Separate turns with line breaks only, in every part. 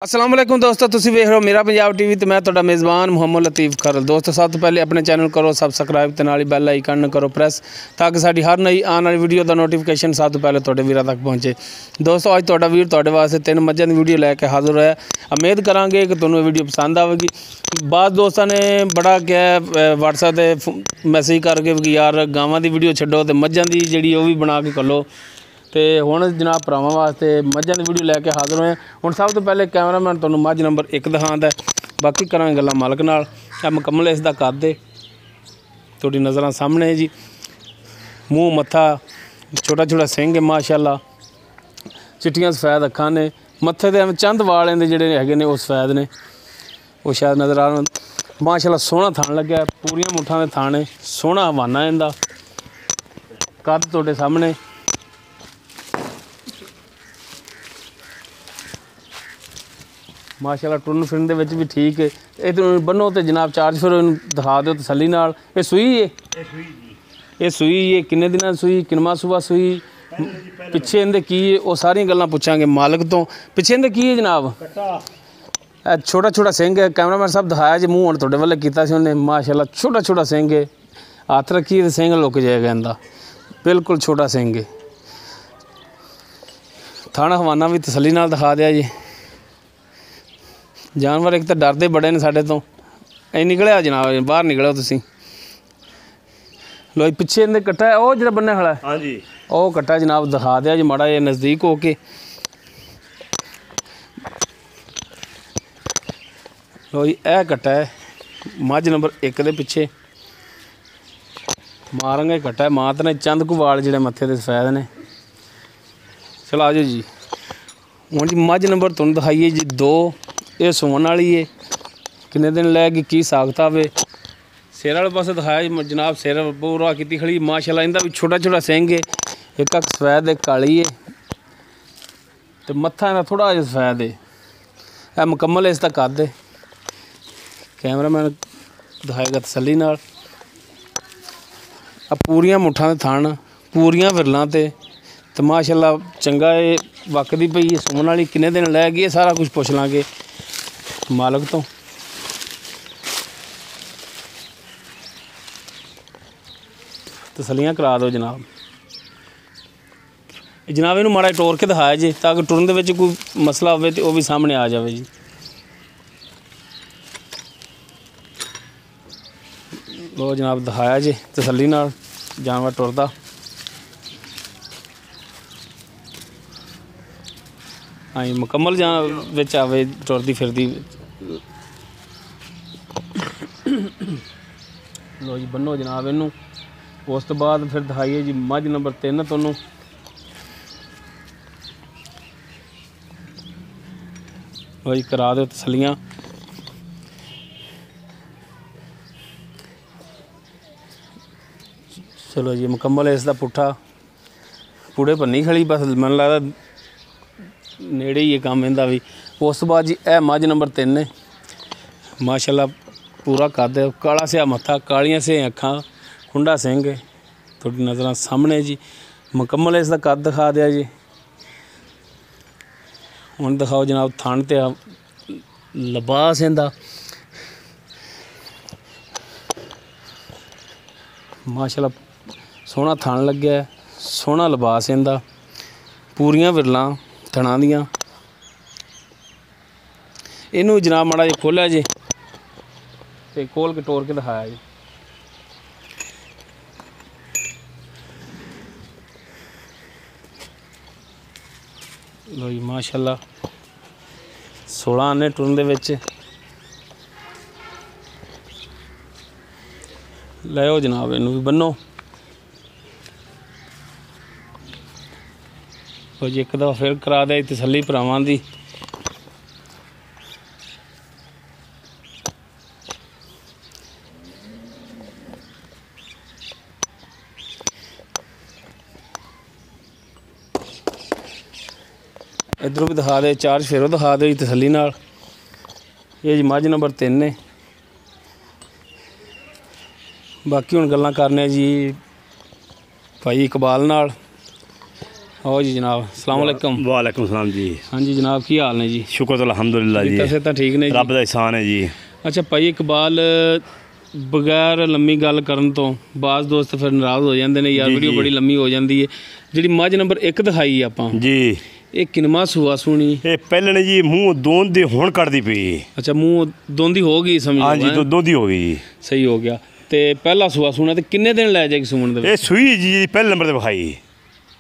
अस्सलाम वालेकुम दोस्तों, तुसी वेख रहे हो मेरा पंजाब टीवी तो मैं तुहाडा मेज़बान मुहम्मद लतीफ़ खरल। दोस्तों सब तो पहले अपने चैनल करो सबसक्राइब ते नाल बैल आइकन करो प्रेस ताकि साडी हर नई आने वाली वीडियो का नोटिफिकेशन सब तो पहले तुहाडे वीरां तक पहुँचे। दोस्तों अज तुहाडा वीर तुहाडे वास्ते 3 मज्जां दी वीडियो लैके हाज़र होया। उम्मीद करांगे कि तुहानूं वीडियो पसंद आवेगी। बाद दोस्तों ने बड़ा क्या व्हाट्सएप ते मैसेज करके कि यार गावां दी वीडियो छड्डो ते मज्जां दी जिहड़ी ओह भी बना के करो। तो हुण जनाब भरावां वास्ते मज्जां दी वीडियो लैके हाज़र होए। हुण सब तो पहले कैमरामैन तुहानूं मझ नंबर 1 दिखांदा है। बाकी करांगे गल्लां मालक नाल। मुकम्मल इसदा कद है तुहाडी नज़रां सामने है जी। मूँह मत्था छोटा छोटा सिंह है माशाअल्लाह। चिट्टियां सफैद अखां ने मत्थे ते चंद वाल इहदे जिहड़े हैगे ने ओह सफैद ने वो शायद नज़र आ माशाअल्लाह। सोहना थान लग्या पूरियां मुट्ठां दे थाने सोहना हवाना इहदा कद तुहाडे सामने। माशाअल्लाह टुरन फिरन दे विच भी ठीक है। इधर बनो तो जनाब चार्ज फिर दिखा दो तसली नाल। ये सूई है ये सूई है किन्ने दिनां सूई किनवा सूआ सूई पिछे इहदे की है वो सारियां गल्लां पुछांगे मालक तो। पिछे इहदे की है जनाब छोटा छोटा सिंह है। कैमरामैन साहब दिखाया जी मूँह हुण तुहाडे वाले कीता सी उन्हें माशाअल्लाह छोटा छोटा सिंह है। हत्थ रखिए तो सिंह लुक जाएगा इहदा बिल्कुल छोटा सिंह है। थाना हवाना भी तसली नाल दिखा दिया जी। जानवर एक तो डरते बड़े ने साढ़े तो ऐ निकलिया जनाब बाहर निकलो तुसी लो पिछे इहदे कट्टा है वो जो बन्ने खड़ा है। हाँ जी वो कट्टा जनाब दिखा दिया जी माड़ा ये नज़दीक होके। लो जी यह कट्टा है मझ नंबर 1 के पिछे मारंगे कट्टा है मात ने चंद कु वाल जिहड़े मत्थे ते सफैद ने। चलो आ जाओ जी। हुण जी मझ नंबर तुहानूं दिखाइए जी 2 ये सोन वाली है किन्ने दिन लैगी की साखता वे सिर वाले पासे दिखाया जनाब सिर पूरा की खड़ी माशाअल्लाह। इनका भी छोटा छोटा सिंह है एक अख सफैद एक काली है तो मत्था इहदा थोड़ा जिहा सफैद है। यह मुकम्मल इसका कद है कैमरामैन दिखाएगा तसली नाल। पूरियां मुट्ठां दे थण पूरियां विरलां ते माशाअल्लाह चंगा है वकदी पई है सून वाली किन्ने दिन लै गई सारा कुछ पुछ लांगे मालक तो। तसलियां करा दो जनाब। जनाब इनू माड़ा टोर के दिखाया जी ताकि टुरन दे विच कोई मसला होवे तो वह भी सामने आ जाए जी। वो जनाब दिखाया जी तसली नाल जानवर टुरदा। हाँ मुकम्मल जान विच आवे टुरदी फिरदी। लो जी बनो जनाब इनू उस तो बाद फिर दिखाइए जी मझ नंबर 3 तुहानूं। लो जी करा दो तसलियां। चलो जी मुकम्मल इसका पुट्ठा पूड़े भन्नी खड़ी बस मैनूं लगदा नेड़े ही है काम इहदा भी। उस तो बाद जी यह मझ नंबर 3 है माशाअल्लाह पूरा कद है काला सिया मत्था कालियां सिया अखां खुंडा सिंह है थोड़ी नज़रां सामने जी। मुकम्मल इसका कद दिखा दिया जी। हुण दिखाओ जनाब थण ते लिबास इहदा माशाअल्लाह सोहना थण लग्या सोहना लिबास इहदा पूरियां विरलां थणा दियां। इनू जनाब माड़ा जी खोलिया जी ते खोल के टोर के दिखाया जी। लो जी माशाअल्लाह 16 आने टुरन दे विच लो जनाब इनू भी बनो। लो जी एक दफ़ा फिर करा दे तसली भरावां दी। इधरों भी दिखा दे चार्ज फिरों दिखा दो जी तसली नाल। ये जी मझ नंबर 3 ने। बाकी हुण गल्लां करने जी भाई इकबाल नाल। ਹੋ ਜੀ ਜਨਾਬ, ਅਸਲਾਮ ਵਾਲੇਕਮ।
ਵਾਲੇਕੁਮ ਸਲਾਮ ਜੀ।
ਹਾਂਜੀ ਜਨਾਬ, ਕੀ ਹਾਲ ਨੇ ਜੀ?
ਸ਼ੁਕਰ ਅਲਹਮਦੁਲਿਲਾ ਜੀ,
ਤਸੇ ਤਾਂ ਠੀਕ ਨੇ ਜੀ,
ਰੱਬ ਦਾ ਇਹਸਾਨ ਹੈ ਜੀ।
ਅੱਛਾ ਭਾਈ ਇਕਬਾਲ, ਬਗੈਰ ਲੰਮੀ ਗੱਲ ਕਰਨ ਤੋਂ ਬਾਜ਼ ਦੋਸਤ ਫਿਰ ਨਾਰਾਜ਼ ਹੋ ਜਾਂਦੇ ਨੇ ਯਾਰ, ਵੀਡੀਓ ਬੜੀ ਲੰਮੀ ਹੋ ਜਾਂਦੀ ਹੈ। ਜਿਹੜੀ ਮੱਝ ਨੰਬਰ 1 ਦਿਖਾਈ ਆਪਾਂ
ਜੀ,
ਇਹ ਕਿਨਮਾ ਸੂਆ ਸੂਣੀ?
ਇਹ ਪਹਿਲਣੇ ਜੀ ਮੂੰਹ ਦੋਂਦ ਦੀ ਹੁਣ ਕੱਢਦੀ ਪਈ।
ਅੱਛਾ, ਮੂੰਹ ਦੋਂਦੀ ਹੋ ਗਈ ਸਮਝ?
ਹਾਂਜੀ, ਦੋਂਦੀ ਹੋ ਗਈ ਜੀ।
ਸਹੀ ਹੋ ਗਿਆ। ਤੇ ਪਹਿਲਾ ਸੂਆ ਸੂਣਾ ਤੇ ਕਿੰਨੇ ਦਿਨ ਲੈ ਜਾਏਗੀ ਸੂਣ ਦੇ?
ਇਹ ਸੂਈ ਜੀ ਪਹਿਲੇ ਨੰਬਰ ਤੇ ਵਿਖਾਈ।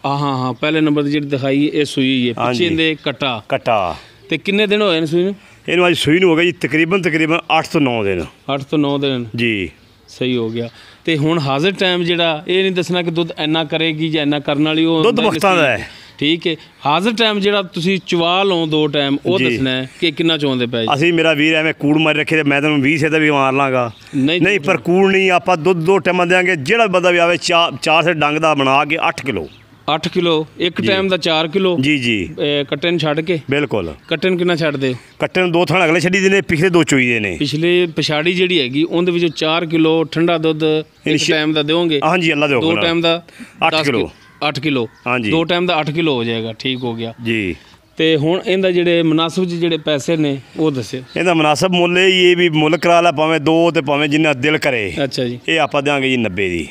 ਹਾਂ, ਪਹਿਲੇ ਨੰਬਰ ਤੇ ਜਿਹੜੀ ਦਿਖਾਈ ਇਹ ਸੂਈ ਹੈ, ਪਿੱਛੇ ਇਹਦੇ ਕਟਾ। ਤੇ ਕਿੰਨੇ ਦਿਨ ਹੋਏ ਨੇ ਸੂਈ ਨੂੰ?
ਇਹਨੂੰ ਅੱਜ ਸੂਈ ਨੂੰ ਹੋ ਗਿਆ ਜੀ ਤਕਰੀਬਨ 8 ਤੋਂ 9 ਦਿਨ।
8 ਤੋਂ 9 ਦਿਨ ਜੀ, ਸਹੀ ਹੋ ਗਿਆ। ਤੇ ਹੁਣ ਹਾਜ਼ਰ ਟਾਈਮ ਜਿਹੜਾ, ਇਹ ਨਹੀਂ ਦੱਸਣਾ ਕਿ ਦੁੱਧ ਇੰਨਾ ਕਰੇਗੀ ਜਾਂ ਇੰਨਾ ਕਰਨ ਵਾਲੀ, ਉਹ
ਦੁੱਧ ਵਕਤਾਂ ਦਾ ਹੈ।
ਠੀਕ ਹੈ, ਹਾਜ਼ਰ ਟਾਈਮ ਜਿਹੜਾ ਤੁਸੀਂ ਚਵਾ ਲਓ 2 ਟਾਈਮ, ਉਹ ਦੱਸਣਾ ਹੈ ਕਿ ਕਿੰਨਾ ਚੋਂਦੇ ਪਏ।
ਅਸੀਂ ਮੇਰਾ ਵੀਰ ਐਵੇਂ ਕੂੜ ਮਾਰ ਰੱਖੇ ਤੇ ਮੈਂ ਤੈਨੂੰ 20 ਦਾ ਵੀ ਮਾਰ ਲਾਂਗਾ। ਨਹੀਂ, ਪਰ ਕੂੜ ਨਹੀਂ, ਆਪਾਂ ਦੁੱਧ 2 ਟਾਈਮਾਂ ਦੇਾਂਗੇ। ਜਿਹੜਾ ਬੰਦਾ ਵੀ ਆਵੇ 4 ਸੇ ਡੰਗ ਦਾ ਬਣਾ ਕੇ 8 ਕਿਲੋ। 8
ਕਿਲੋ ਇੱਕ ਟਾਈਮ ਦਾ 4 ਕਿਲੋ
ਜੀ।
ਕੱਟੇ ਨੂੰ ਛੱਡ ਕੇ? ਬਿਲਕੁਲ। ਕੱਟੇ ਨੂੰ ਕਿੰਨਾ ਛੱਡਦੇ?
ਕੱਟੇ ਨੂੰ 2 ਥਾਂ ਅਗਲੇ ਛੱਡੀ ਦੇ ਨੇ, ਪਿਛਲੇ 2 ਚੋਈ ਦੇ ਨੇ।
ਪਿਛਲੇ ਪਛਾੜੀ ਜਿਹੜੀ ਹੈਗੀ ਉਹਦੇ ਵਿੱਚੋਂ 4 ਕਿਲੋ ਠੰਡਾ ਦੁੱਧ ਇੱਕ ਟਾਈਮ ਦਾ ਦਿਓਗੇ?
ਹਾਂਜੀ, ਅੱਲਾ ਦਿਓ।
2 ਟਾਈਮ ਦਾ
8 ਕਿਲੋ।
8 ਕਿਲੋ, ਹਾਂਜੀ। 2 ਟਾਈਮ ਦਾ 8 ਕਿਲੋ ਹੋ ਜਾਏਗਾ। ਠੀਕ ਹੋ ਗਿਆ
ਜੀ।
ਤੇ ਹੁਣ ਇਹਦਾ ਜਿਹੜੇ ਮੁਨਾਸਬ ਜਿਹੜੇ ਪੈਸੇ ਨੇ ਉਹ ਦੱਸਿਓ।
ਇਹਦਾ ਮੁਨਾਸਬ ਮੁੱਲ ਇਹ ਵੀ ਮੁੱਲ ਕਰਾ ਲੈ, ਭਾਵੇਂ 2 ਤੇ ਭਾਵੇਂ ਜਿੰਨਾ ਦਿਲ ਕਰੇ।
ਅੱਛਾ ਜੀ।
ਇਹ ਆਪਾਂ ਦੇਵਾਂਗੇ ਜੀ 90 ਦੀ।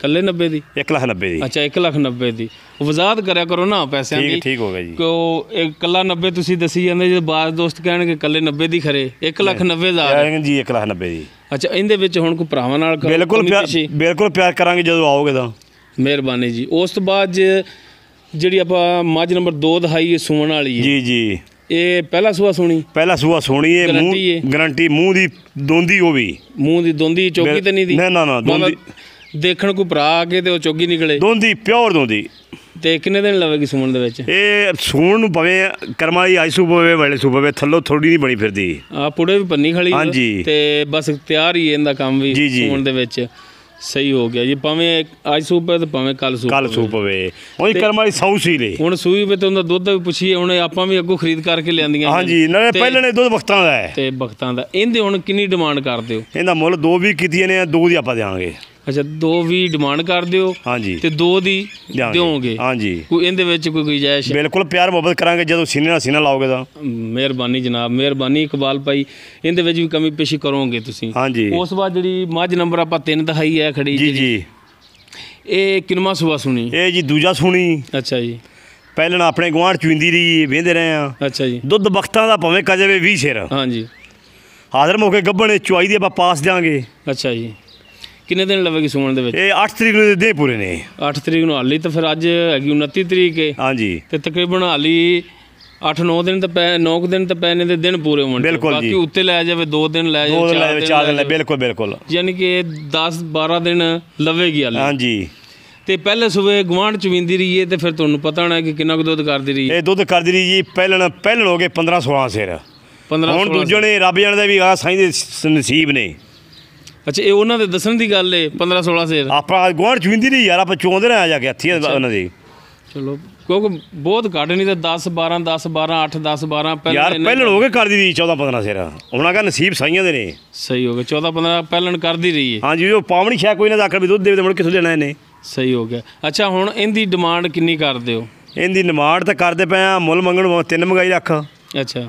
ਕੱਲੇ 90 ਦੀ?
1,90,000 ਦੀ।
ਅੱਛਾ, 1,90,000 ਦੀ। ਵਜ਼ਾਤ ਕਰਿਆ ਕਰੋ ਨਾ ਪੈਸਿਆਂ ਦੀ।
ਠੀਕ ਹੋ ਗਿਆ ਜੀ।
ਕਿਉਂ ਇਕੱਲਾ 90 ਤੁਸੀਂ ਦੱਸੀ ਜਾਂਦੇ, ਜੇ ਬਾਜ਼ ਦੋਸਤ ਕਹਿਣਗੇ ਕੱਲੇ 90 ਦੀ ਖਰੇ, 1,90,000
ਜੀ। 1,90,000 ਦੀ।
ਅੱਛਾ, ਇਹਦੇ ਵਿੱਚ ਹੁਣ ਕੋਈ ਭਰਾਵਾਂ ਨਾਲ
ਬਿਲਕੁਲ ਪਿਆਰ ਕਰਾਂਗੇ ਜਦੋਂ ਆਓਗੇ ਤਾਂ।
ਮਿਹਰਬਾਨੀ ਜੀ। ਉਸ ਤੋਂ ਬਾਅਦ ਜਿਹੜੀ ਆਪਾਂ ਮੱਝ ਨੰਬਰ 2 ਦਿਖਾਈ ਸੂਣ ਵਾਲੀ ਹੈ
ਜੀ,
ਇਹ ਪਹਿਲਾ ਸੂਆ ਸੋਣੀ?
ਪਹਿਲਾ ਸੂਆ ਸੋਣੀ ਹੈ। ਗਰੰਟੀ ਮੂੰਹ ਦੀ ਦੋਂਦੀ ਹੋਵੇ।
ਮੂੰਹ ਦੀ ਦੋਂਦੀ, ਚੌਕੀ ਤੇ ਨਹੀਂ ਦੀ?
ਨਾ, ਦੋਂਦੀ।
ਦੇਖਣ ਕੋਈ ਭਰਾ ਆ ਕੇ ਤੇ ਉਹ ਚੌਗੀ ਨਿਕਲੇ?
ਦੋਂਦੀ, ਪਿਓਰ ਦੋਂਦੀ।
ਤੇ ਕਿੰਨੇ ਦਿਨ ਲਵੇਗੀ ਸੂਣ ਦੇ ਵਿੱਚ?
ਇਹ ਸੂਣ ਨੂੰ ਭਾਵੇਂ ਕਰਮਾਂ ਵਾਲੀ ਆਈ ਸੂਪ ਹੋਵੇ, ਵਾਲੇ ਸੂਪ ਹੋਵੇ, ਥੱਲੋਂ ਥੋੜੀ ਨਹੀਂ ਬਣੀ ਫਿਰਦੀ। ਪੁੜੇ ਵੀ ਪੰਨੀ ਖੜੀ। ਹਾਂਜੀ। ਤੇ ਬਸ ਤਿਆਰ ਹੀ ਇਹਦਾ ਕੰਮ ਵੀ ਸੂਣ ਦੇ ਵਿੱਚ। ਸਹੀ ਹੋ ਗਿਆ ਜੀ। ਭਾਵੇਂ ਅੱਜ ਸੂਪ ਹੈ ਤੇ ਭਾਵੇਂ ਕੱਲ ਸੂਪ ਹੋਵੇ, ਉਹੀ ਕਰਮ ਵਾਲੀ ਸੌ ਸੀ ਲੈ। ਹੁਣ ਸੂਈ ਵੇ ਤੇ ਉਹਦਾ ਦੁੱਧ ਵੀ ਪੁੱਛੀਏ, ਹੁਣ ਆਪਾਂ ਵੀ ਅੱਗੋਂ ਖਰੀਦ ਕਰਕੇ ਲਿਆਂਦੀਆਂ। ਹਾਂਜੀ, ਨਾਲੇ ਪਹਿਲਾਂ ਨੇ ਦੁੱਧ ਵਕਤਾਂ ਦਾ ਹੈ ਤੇ ਵਕਤਾਂ ਦਾ। ਇਹਦੇ ਹੁਣ ਕਿੰਨੀ ਡਿਮਾਂਡ ਕਰਦੇ ਹੋ? ਇਹਦਾ ਮੁੱਲ 2 ਵੀ ਕੀਤੀਆਂ ਨੇ, 2 ਦੀ ਆਪਾਂ ਦੇਵਾਂਗੇ। ਅੱਛਾ, 2 ਵੀ ਡਿਮਾਂਡ ਕਰਦੇ ਹੋ? ਹਾਂਜੀ। ਤੇ 2 ਦੀ ਦਿਓਗੇ? ਹਾਂਜੀ। ਕੋਈ ਇਹਦੇ ਵਿੱਚ ਕੋਈ ਗੁੰਜਾਇਸ਼? ਬਿਲਕੁਲ, ਪਿਆਰ ਮੁਹੱਬਤ ਕਰਾਂਗੇ ਜਦੋਂ ਸੀਨੇ ਨਾਲ ਸੀਨਾ ਲਾਓਗੇ ਤਾਂ। ਮਿਹਰਬਾਨੀ ਜਨਾਬ, ਮਿਹਰਬਾਨੀ ਇਕਬਾਲ ਭਾਈ। ਇਹਦੇ ਵਿੱਚ ਵੀ ਕਮੀ ਪੇਸ਼ੀ ਕਰੋਗੇ ਤੁਸੀਂ? ਹਾਂਜੀ। ਉਸ ਬਾਅਦ ਜਿਹੜੀ ਮੱਝ ਨੰਬਰ ਆਪਾਂ 3 ਦਿਖਾਈ ਹੈ ਖੜੀ ਜੀ, ਇਹ ਕਿਨਮਾ ਸੂਆ ਸੁਣੀ? ਇਹ ਜੀ ਦੂਜਾ ਸੁਣੀ। ਅੱਛਾ ਜੀ। ਪਹਿਲਾਂ ਆਪਣੇ ਗੁਆਂਢ ਚੁੰਦੀ ਰਹੀ, ਵੇਂਦੇ ਰਹੇ ਆ। ਅੱਛਾ ਜੀ। ਦੁੱਧ ਵਕਤਾਂ ਦਾ ਭਾਵੇਂ ਕਜਵੇ 20 ਸਿਰ। ਹਾਂਜੀ। ਹਾਜ਼ਰ ਮੌਕੇ ਗੱਭਣ ਚੁਆਈ ਦੇ ਆਪਾਂ ਪਾਸ ਦਿਆਂਗੇ। ਅੱਛਾ ਜੀ। ਕਿੰਨੇ ਦਿਨ ਲਵੇਗੀ ਸੂਣ ਦੇ ਵਿੱਚ? ਇਹ 8 ਤਰੀਕ ਨੂੰ ਦੇ ਪੂਰੇ ਨੇ। 8 ਤਰੀਕ ਨੂੰ ਹਾਲੀ ਤਾਂ ਫਿਰ ਅੱਜ ਹੈਗੀ 29 ਤਰੀਕ ਹੈ। ਹਾਂਜੀ। ਤੇ ਤਕਰੀਬਨ ਹਾਲੀ 8-9 ਦਿਨ ਤਾਂ 9 ਦਿਨ ਤਾਂ ਪੈਣੇ ਦੇ ਦਿਨ ਪੂਰੇ ਹੋਣ। ਬਾਕੀ ਉੱਤੇ ਲੈ ਜਾਵੇ 2 ਦਿਨ ਲੈ ਜਾਵੇ, 4 ਦਿਨ ਲੈ। ਬਿਲਕੁਲ। ਯਾਨੀ ਕਿ 10-12 ਦਿਨ ਲਵੇਗੀ ਹਾਲੀ। ਹਾਂਜੀ। ਤੇ ਪਹਿਲੇ ਸੂਬੇ ਗੁਆਂਢ ਚ ਵੀਂਦੀ ਰਹੀ ਹੈ ਤੇ ਫਿਰ ਤੁਹਾਨੂੰ ਪਤਾ ਹੋਣਾ ਕਿ ਕਿੰਨਾ ਕੁ ਦੁੱਧ ਕਰਦੀ ਰਹੀ? ਇਹ ਦੁੱਧ ਕਰਦੀ ਰਹੀ ਜੀ ਪਹਿਲਣ ਹੋ ਗਏ 15-16 ਸਿਰ। 15 ਹੁਣ ਦੂਜੇ ਨੇ ਰੱਬ ਜਾਣਦਾ ਵੀ ਆ ਸਾਈਂ ਦੇ ਨਸੀਬ ਨੇ। ਅੱਛਾ, ਇਹ ਉਹਨਾਂ ਦੇ ਦੱਸਣ ਦੀ ਗੱਲ ਹੈ 15-16 ਸਿਰ? ਆਪਾਂ ਗੁਆਂਢ ਚ ਵੀਂਦੀ ਰਹੀ ਯਾਰ, ਆਪਾਂ ਚੋਂਦੇ ਰਹੇ ਜਾ ਕੇ ਹੱਥੀ ਉਹਨਾਂ ਦੀ। ਚਲੋ, ਕਿਉਂਕਿ ਬਹੁਤ ਘੱਟ ਨਹੀਂ ਤਾਂ 10-12, 10-12, 8-10-12 ਯਾਰ ਪਹਿਲਣ ਹੋ ਕੇ ਕਰਦੀ ਰਹੀ 14-15 ਸਿਰ। ਉਹਨਾਂ ਦਾ ਨਸੀਬ ਸਾਈਆਂ ਦੇ ਨੇ। ਸਹੀ ਹੋ ਗਿਆ, 14-15 ਪਹਿਲਣ ਕਰਦੀ ਰਹੀ ਹੈ। ਹਾਂਜੀ, ਉਹ ਪਾਵਣੀ ਸ਼ਾਇਦ ਕੋਈ ਨਾ ਆਖਰ ਵੀ ਦੁੱਧ ਦੇਵੇ ਮੁੜ ਕਿੱਥੋਂ ਦੇਣਾ ਇਹਨੇ। ਸਹੀ ਹੋ ਗਿਆ। ਅੱਛਾ, ਹੁਣ ਇਹਦੀ ਡਿਮਾਂਡ ਕਿੰਨੀ ਕਰਦੇ ਹੋ? ਇਹਦੀ ਡਿਮਾਂਡ ਤਾਂ ਕਰਦੇ ਪਏ ਆ, ਮੁੱਲ ਮੰਗਣ 3 ਮੰਗਾਈ ਰੱਖ। ਅੱਛਾ।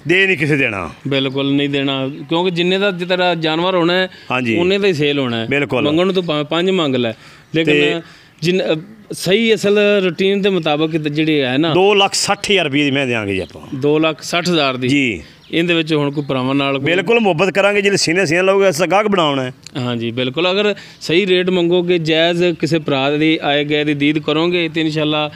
ਦੇ ਨਹੀਂ ਕਿਸੇ ਦੇਣਾ? ਬਿਲਕੁਲ ਨਹੀਂ ਦੇਣਾ, ਕਿਉਂਕਿ ਜਿੰਨੇ ਦਾ ਤੇਰਾ ਜਾਨਵਰ ਹੋਣਾ ਹੈ ਉਹਨੇ ਦਾ ਹੀ ਸੇਲ ਹੋਣਾ ਹੈ। ਬਿਲਕੁਲ। ਮੰਗਣ ਨੂੰ ਤਾਂ ਭਾਵੇਂ 5 ਮੰਗ ਲੈ, ਲੇਕਿਨ ਸਹੀ ਅਸਲ ਰੂਟੀਨ ਦੇ ਮੁਤਾਬਕ ਜਿਹੜੀ ਹੈ ਨਾ 2,60,000 ਰੁਪਏ ਦੀ ਮੈਂ ਦਿਆਂਗੇ ਜੀ ਆਪਾਂ। 2,60,000 ਦੀ ਜੀ। ਇਹਦੇ ਵਿੱਚ ਹੁਣ ਕੋਈ ਭਰਾਵਾਂ ਨਾਲ ਬਿਲਕੁਲ ਮੁਹੱਬਤ ਕਰਾਂਗੇ, ਜਿਹੜੇ ਸੀਨੇ ਲਓਗੇ ਅਸਾਂ ਗਾਹਕ ਬਣਾਉਣਾ ਹੈ। ਹਾਂਜੀ ਬਿਲਕੁਲ। ਅਗਰ ਸਹੀ ਰੇਟ ਮੰਗੋਗੇ, ਜਾਇਜ਼ ਕਿਸੇ ਭਰਾ ਦੀ ਆਏ ਗਏ ਦੀ ਦੀਦ ਕਰੋਗੇ ਤੇ ਇਨਸ਼ਾਅੱਲਾ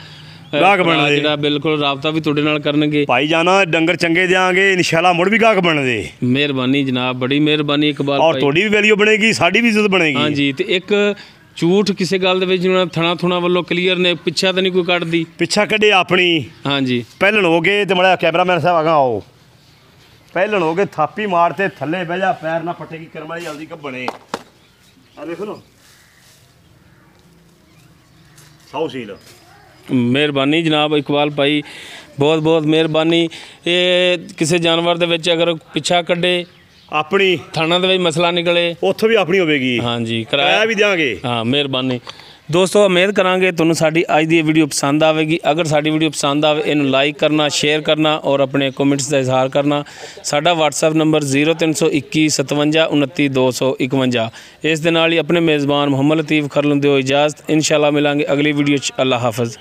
ਗਾਹਕ ਬਣਦੇ ਜਿਹੜਾ ਬਿਲਕੁਲ ਰਾਬਤਾ ਵੀ ਤੁਹਾਡੇ ਨਾਲ ਕਰਨਗੇ। ਭਾਈ ਜਾਨਾ ਡੰਗਰ ਚੰਗੇ ਦਿਆਂਗੇ, ਇਨਸ਼ਾਅੱਲਾ ਮੁੜ ਵੀ ਗਾਹਕ ਬਣਦੇ। ਮਿਹਰਬਾਨੀ ਜਨਾਬ, ਬੜੀ ਮਿਹਰਬਾਨੀ ਇਕਬਾਲ ਭਾਈ। ਔਰ ਤੁਹਾਡੀ ਵੀ ਵੈਲਿਊ ਬਣੇਗੀ, ਸਾਡੀ ਵੀ ਇੱਜ਼ਤ ਬਣੇਗੀ। ਹਾਂਜੀ। ਤੇ ਇੱਕ ਝੂਠ ਕਿਸੇ ਗੱਲ ਦੇ ਵਿੱਚ ਥਣਾ ਵੱਲੋਂ ਕਲੀਅਰ ਨੇ, ਪਿੱਛਾ ਤਾਂ ਨਹੀਂ ਕੋਈ ਕੱਢਦੀ? ਪਿੱਛਾ ਕੱਢੇ ਆਪਣੀ। ਹਾਂਜੀ। ਪਹਿਲਣ ਹੋ ਗਏ ਤੇ ਮੜਾ ਕੈਮਰਾਮੈਨ ਸਾਹਿਬ ਆਗਾ ਆਓ। ਪਹਿਲਣ ਹੋ ਗਏ, ਥਾਪੀ ਮਾਰ ਤੇ ਥੱਲੇ ਬਹਿ ਜਾ, ਪੈਰ ਨਾ ਪੱਟੇ ਕੀ ਕਰਮ ਵਾਲੀ ਜਲਦੀ ਕੱਬਣੇ। ਆ ਦੇਖੋ ਨਾ ਸਾਊ ਸੀਲ। ਮਿਹਰਬਾਨੀ ਜਨਾਬ ਇਕਬਾਲ ਭਾਈ, ਬਹੁਤ ਬਹੁਤ ਮਿਹਰਬਾਨੀ। ਇਹ ਕਿਸੇ ਜਾਨਵਰ ਦੇ ਵਿੱਚ ਅਗਰ ਪਿੱਛਾ ਕੱਢੇ, ਆਪਣੀ ਥਾਣਾ ਦੇ ਵਿੱਚ ਮਸਲਾ ਨਿਕਲੇ, ਉੱਥੋਂ ਵੀ ਆਪਣੀ ਹੋਵੇਗੀ। ਹਾਂਜੀ, ਕਿਰਾਇਆ ਵੀ ਦਿਆਂਗੇ। ਹਾਂ ਮਿਹਰਬਾਨੀ।
ਦੋਸਤੋ ਉਮੀਦ ਕਰਾਂਗੇ ਤੁਹਾਨੂੰ ਸਾਡੀ ਅੱਜ ਦੀ ਇਹ ਵੀਡੀਓ ਪਸੰਦ ਆਵੇਗੀ। ਅਗਰ ਸਾਡੀ ਵੀਡੀਓ ਪਸੰਦ ਆਵੇ ਇਹਨੂੰ ਲਾਈਕ ਕਰਨਾ, ਸ਼ੇਅਰ ਕਰਨਾ ਔਰ ਆਪਣੇ ਕਮੈਂਟਸ ਦਾ ਇਜ਼ਹਾਰ ਕਰਨਾ। ਸਾਡਾ WhatsApp ਨੰਬਰ 0321 57 29 251। ਇਸ ਦੇ ਨਾਲ ਹੀ ਆਪਣੇ ਮੇਜ਼ਬਾਨ ਮੁਹੰਮਦ ਲਤੀਫ ਖਰਲ ਨੂੰ ਦਿਓ ਇਜਾਜ਼ਤ। ਇੰਸ਼ਾਅੱਲਾ ਮਿਲਾਂਗੇ ਅਗਲੀ ਵੀਡੀਓ 'ਚ। ਅੱਲਾ ਹਾਫਿਜ਼।